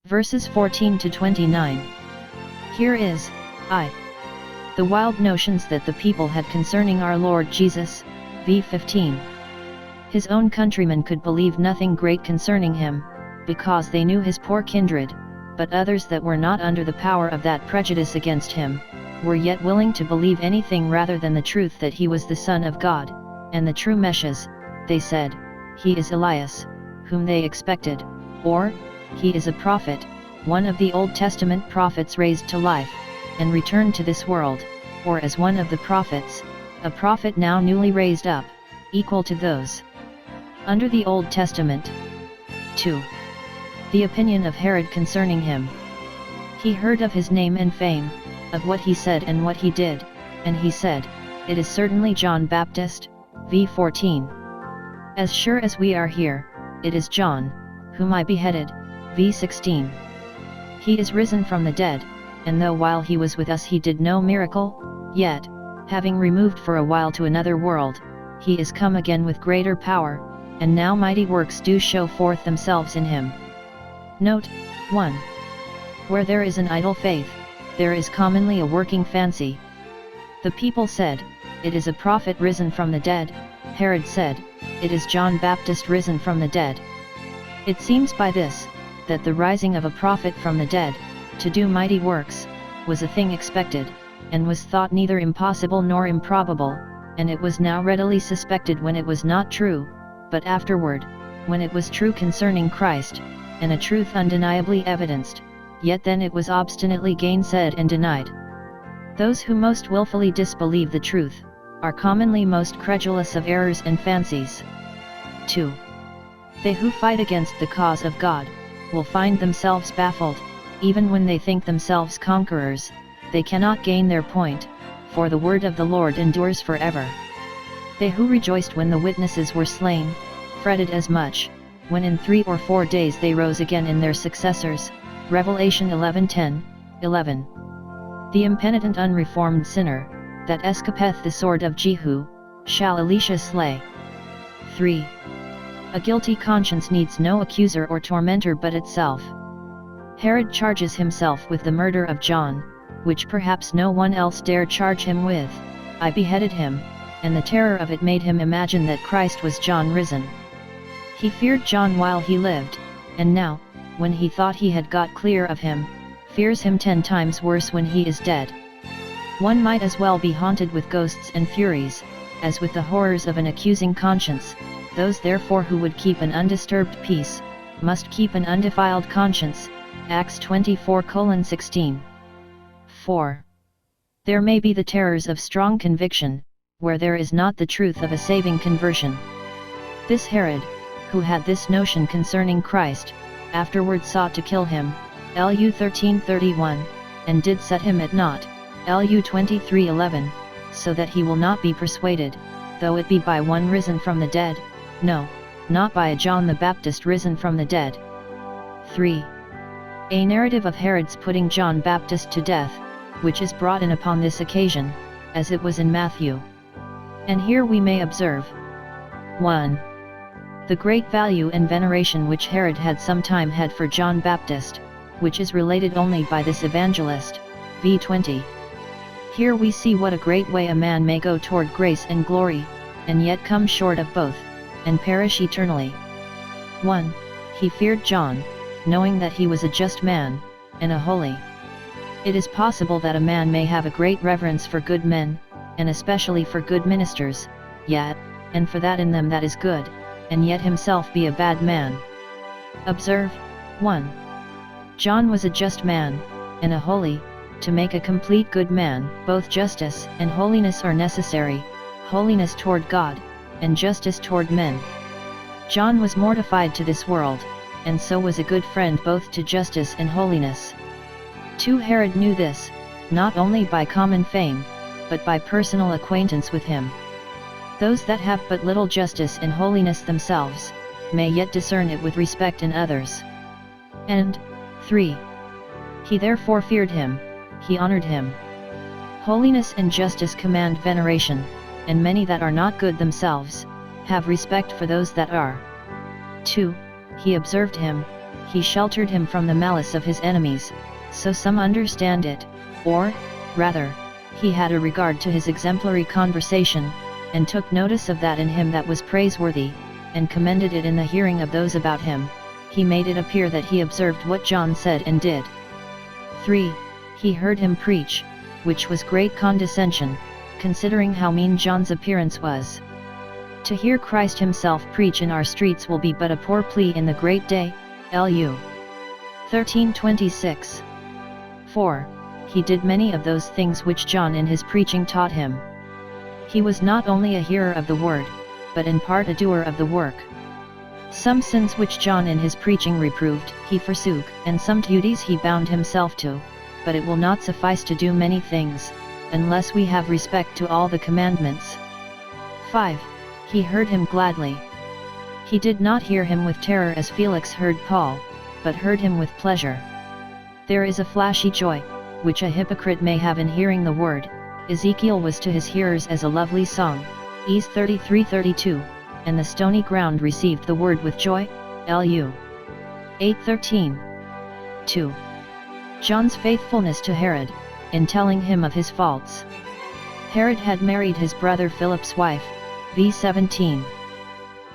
Verses 14 to 29. Here is, the wild notions that the people had concerning our Lord Jesus, v. 15. His own countrymen could believe nothing great concerning him, because they knew his poor kindred, but others that were not under the power of that prejudice against him, were yet willing to believe anything rather than the truth that he was the Son of God, and the true Messiah. They said, he is Elias, whom they expected, or, he is a prophet, one of the Old Testament prophets raised to life, and returned to this world, or as one of the prophets, a prophet now newly raised up, equal to those under the Old Testament. 2. The opinion of Herod concerning him. He heard of his name and fame, of what he said and what he did, and he said, it is certainly John Baptist, v. 14. As sure as we are here, it is John, whom I beheaded, v. 16. He is risen from the dead, and though while he was with us he did no miracle, yet, having removed for a while to another world, he is come again with greater power, and now mighty works do show forth themselves in him. Note 1. Where there is an idle faith, there is commonly a working fancy. The people said, it is a prophet risen from the dead. Herod said, it is John Baptist risen from the dead. It seems by this, that the rising of a prophet from the dead, to do mighty works, was a thing expected, and was thought neither impossible nor improbable, and it was now readily suspected when it was not true, but afterward, when it was true concerning Christ, and a truth undeniably evidenced, yet then it was obstinately gainsaid and denied. Those who most wilfully disbelieve the truth, are commonly most credulous of errors and fancies. 2. They who fight against the cause of God, will find themselves baffled, even when they think themselves conquerors, they cannot gain their point, for the word of the Lord endures forever. They who rejoiced when the witnesses were slain, fretted as much, when in 3 or 4 days they rose again in their successors. Revelation 11:10, 11. The impenitent unreformed sinner, that escapeth the sword of Jehu, shall Elisha slay. 3. A guilty conscience needs no accuser or tormentor but itself. Herod charges himself with the murder of John, which perhaps no one else dare charge him with. I beheaded him, and the terror of it made him imagine that Christ was John risen. He feared John while he lived, and now, when he thought he had got clear of him, fears him 10 times worse when he is dead. One might as well be haunted with ghosts and furies, as with the horrors of an accusing conscience. Those therefore who would keep an undisturbed peace, must keep an undefiled conscience. Acts 24:16. 4. There may be the terrors of strong conviction, where there is not the truth of a saving conversion. This Herod, who had this notion concerning Christ, afterward sought to kill him, Lu 13:31, and did set him at naught, Lu 23:11, so that he will not be persuaded, though it be by one risen from the dead, no, not by a John the Baptist risen from the dead. 3. A narrative of Herod's putting John Baptist to death, which is brought in upon this occasion, as it was in Matthew. And here we may observe 1. The great value and veneration which Herod had sometime had for John Baptist, which is related only by this evangelist, v. 20. Here we see what a great way a man may go toward grace and glory, and yet come short of both, and perish eternally. 1. He feared John, knowing that he was a just man, and a holy. It is possible that a man may have a great reverence for good men, and especially for good ministers, yet, and for that in them that is good, and yet himself be a bad man. Observe, 1. John was a just man, and a holy. To make a complete good man, both justice and holiness are necessary, holiness toward God, and justice toward men. John was mortified to this world, and so was a good friend both to justice and holiness. 2. Herod knew this, not only by common fame, but by personal acquaintance with him. Those that have but little justice and holiness themselves, may yet discern it with respect in others. And 3. He therefore feared him, he honored him. Holiness and justice command veneration, and many that are not good themselves, have respect for those that are. 2. He observed him, he sheltered him from the malice of his enemies, so some understand it, or, rather, he had a regard to his exemplary conversation, and took notice of that in him that was praiseworthy, and commended it in the hearing of those about him. He made it appear that he observed what John said and did. 3. He heard him preach, which was great condescension, considering how mean John's appearance was. To hear Christ himself preach in our streets will be but a poor plea in the great day. Lu 13:26. 4. He did many of those things which John in his preaching taught him. He was not only a hearer of the word, but in part a doer of the work. Some sins which John in his preaching reproved, he forsook, and some duties he bound himself to, but it will not suffice to do many things, unless we have respect to all the commandments. 5. He heard him gladly. He did not hear him with terror as Felix heard Paul, but heard him with pleasure. There is a flashy joy, which a hypocrite may have in hearing the word. Ezekiel was to his hearers as a lovely song, Es 33:32, and the stony ground received the word with joy. Lu 8:13. 2. John's faithfulness to Herod, in telling him of his faults. Herod had married his brother Philip's wife, v. 17.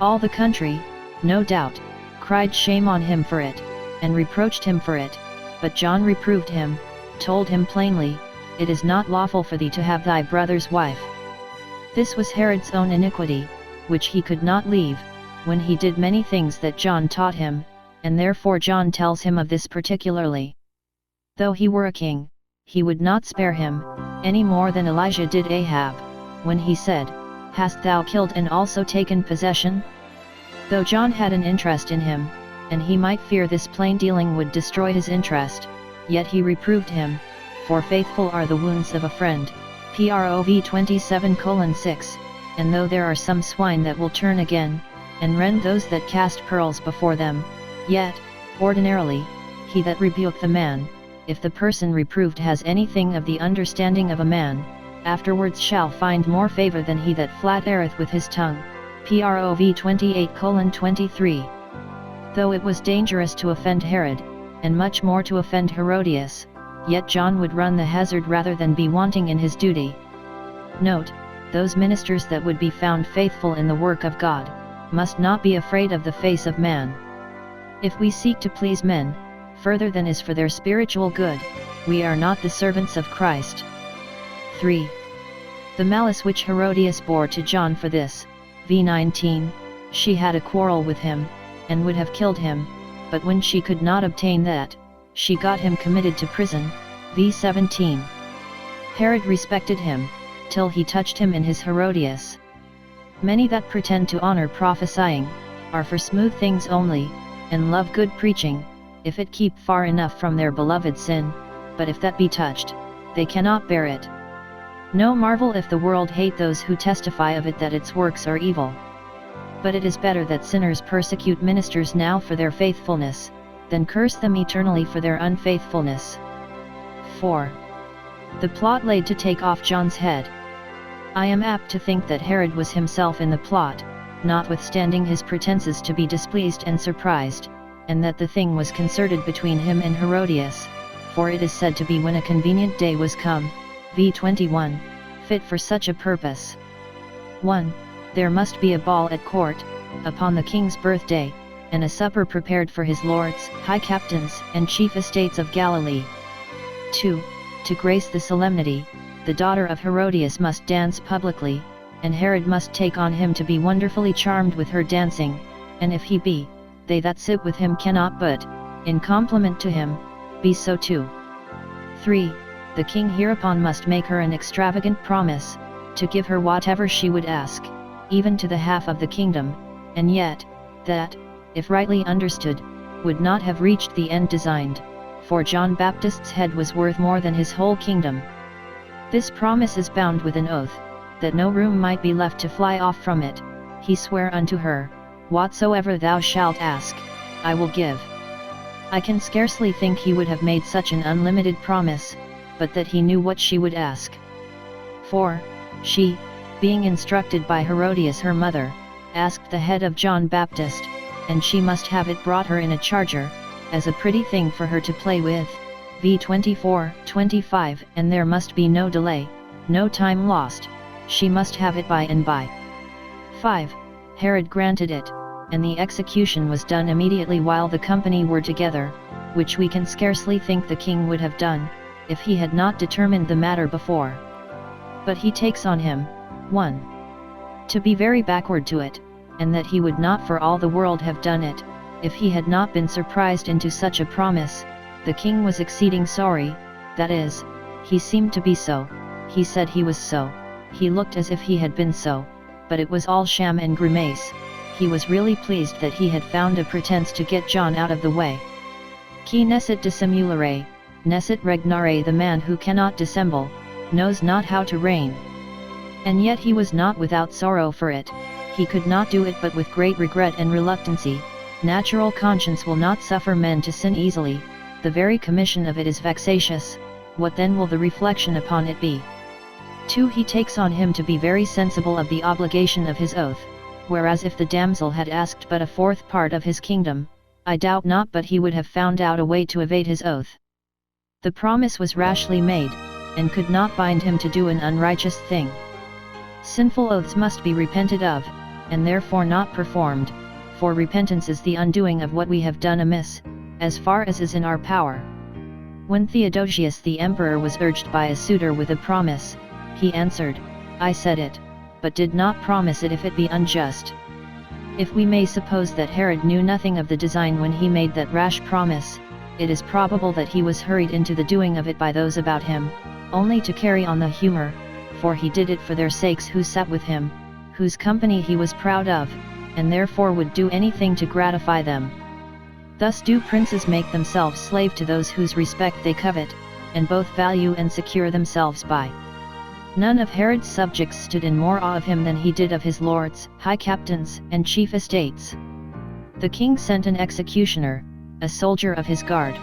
All the country, no doubt, cried shame on him for it, and reproached him for it, but John reproved him, told him plainly, "It is not lawful for thee to have thy brother's wife." This was Herod's own iniquity, which he could not leave, when he did many things that John taught him, and therefore John tells him of this particularly. Though he were a king, he would not spare him, any more than Elijah did Ahab, when he said, "Hast thou killed and also taken possession?" Though John had an interest in him, and he might fear this plain dealing would destroy his interest, yet he reproved him, for faithful are the wounds of a friend, Prov 27:6, and though there are some swine that will turn again, and rend those that cast pearls before them, yet, ordinarily, he that rebuketh the man, if the person reproved has anything of the understanding of a man, afterwards shall find more favor than he that flattereth with his tongue. Prov 28:23. Though it was dangerous to offend Herod, and much more to offend Herodias, yet John would run the hazard rather than be wanting in his duty. Note, those ministers that would be found faithful in the work of God, must not be afraid of the face of man. If we seek to please men, further than is for their spiritual good, we are not the servants of Christ. 3. The malice which Herodias bore to John for this, v. 19, she had a quarrel with him, and would have killed him, but when she could not obtain that, she got him committed to prison, v. 17. Herod respected him, till he touched him in his Herodias. Many that pretend to honor prophesying, are for smooth things only, and love good preaching, if it keep far enough from their beloved sin, but if that be touched, they cannot bear it. No marvel if the world hate those who testify of it that its works are evil. But it is better that sinners persecute ministers now for their faithfulness, than curse them eternally for their unfaithfulness. 4. The plot laid to take off John's head. I am apt to think that Herod was himself in the plot, notwithstanding his pretenses to be displeased and surprised, and that the thing was concerted between him and Herodias, for it is said to be when a convenient day was come, v. 21, fit for such a purpose. 1. There must be a ball at court, upon the king's birthday, and a supper prepared for his lords, high captains, and chief estates of Galilee. 2. To grace the solemnity, the daughter of Herodias must dance publicly, and Herod must take on him to be wonderfully charmed with her dancing, and if he be, they that sit with him cannot but, in compliment to him, be so too. 3. The king hereupon must make her an extravagant promise, to give her whatever she would ask, even to the half of the kingdom, and yet, that, if rightly understood, would not have reached the end designed, for John Baptist's head was worth more than his whole kingdom. This promise is bound with an oath, that no room might be left to fly off from it. He sware unto her, "Whatsoever thou shalt ask, I will give." I can scarcely think he would have made such an unlimited promise, but that he knew what she would ask. 4. She, being instructed by Herodias her mother, asked the head of John Baptist, and she must have it brought her in a charger, as a pretty thing for her to play with, v 24:25, and there must be no delay, no time lost, she must have it by and by. 5. Herod granted it, and the execution was done immediately while the company were together, which we can scarcely think the king would have done, if he had not determined the matter before. But he takes on him, 1. To be very backward to it, and that he would not for all the world have done it, if he had not been surprised into such a promise. The king was exceeding sorry, that is, he seemed to be so, he said he was so, he looked as if he had been so, but it was all sham and grimace. He was really pleased that he had found a pretense to get John out of the way. Qui nescit dissimulare, nescit regnare, the man who cannot dissemble, knows not how to reign. And yet he was not without sorrow for it, he could not do it but with great regret and reluctancy. Natural conscience will not suffer men to sin easily, the very commission of it is vexatious, what then will the reflection upon it be? 2. He takes on him to be very sensible of the obligation of his oath, whereas if the damsel had asked but a fourth part of his kingdom, I doubt not but he would have found out a way to evade his oath. The promise was rashly made, and could not bind him to do an unrighteous thing. Sinful oaths must be repented of, and therefore not performed, for repentance is the undoing of what we have done amiss, as far as is in our power. When Theodosius the emperor was urged by a suitor with a promise, he answered, I said it, but did not promise it if it be unjust. If we may suppose that Herod knew nothing of the design when he made that rash promise, it is probable that he was hurried into the doing of it by those about him, only to carry on the humor, for he did it for their sakes who sat with him, whose company he was proud of, and therefore would do anything to gratify them. Thus do princes make themselves slave to those whose respect they covet, and both value and secure themselves by. None of Herod's subjects stood in more awe of him than he did of his lords, high captains, and chief estates. The king sent an executioner, a soldier of his guard.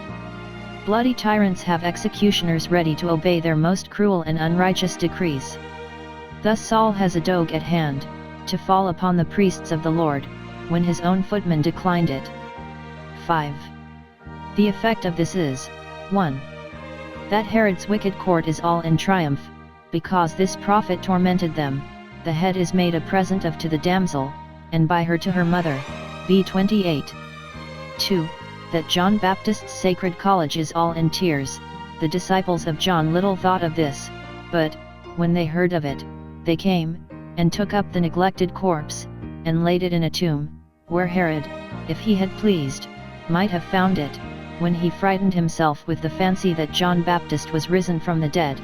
Bloody tyrants have executioners ready to obey their most cruel and unrighteous decrees. Thus Saul has a dog at hand, to fall upon the priests of the Lord, when his own footman declined it. 5. The effect of this is, 1. That Herod's wicked court is all in triumph, because this prophet tormented them, the head is made a present of to the damsel, and by her to her mother, v 28. 2. That John Baptist's sacred college is all in tears. The disciples of John little thought of this, but, when they heard of it, they came, and took up the neglected corpse, and laid it in a tomb, where Herod, if he had pleased, might have found it, when he frightened himself with the fancy that John Baptist was risen from the dead.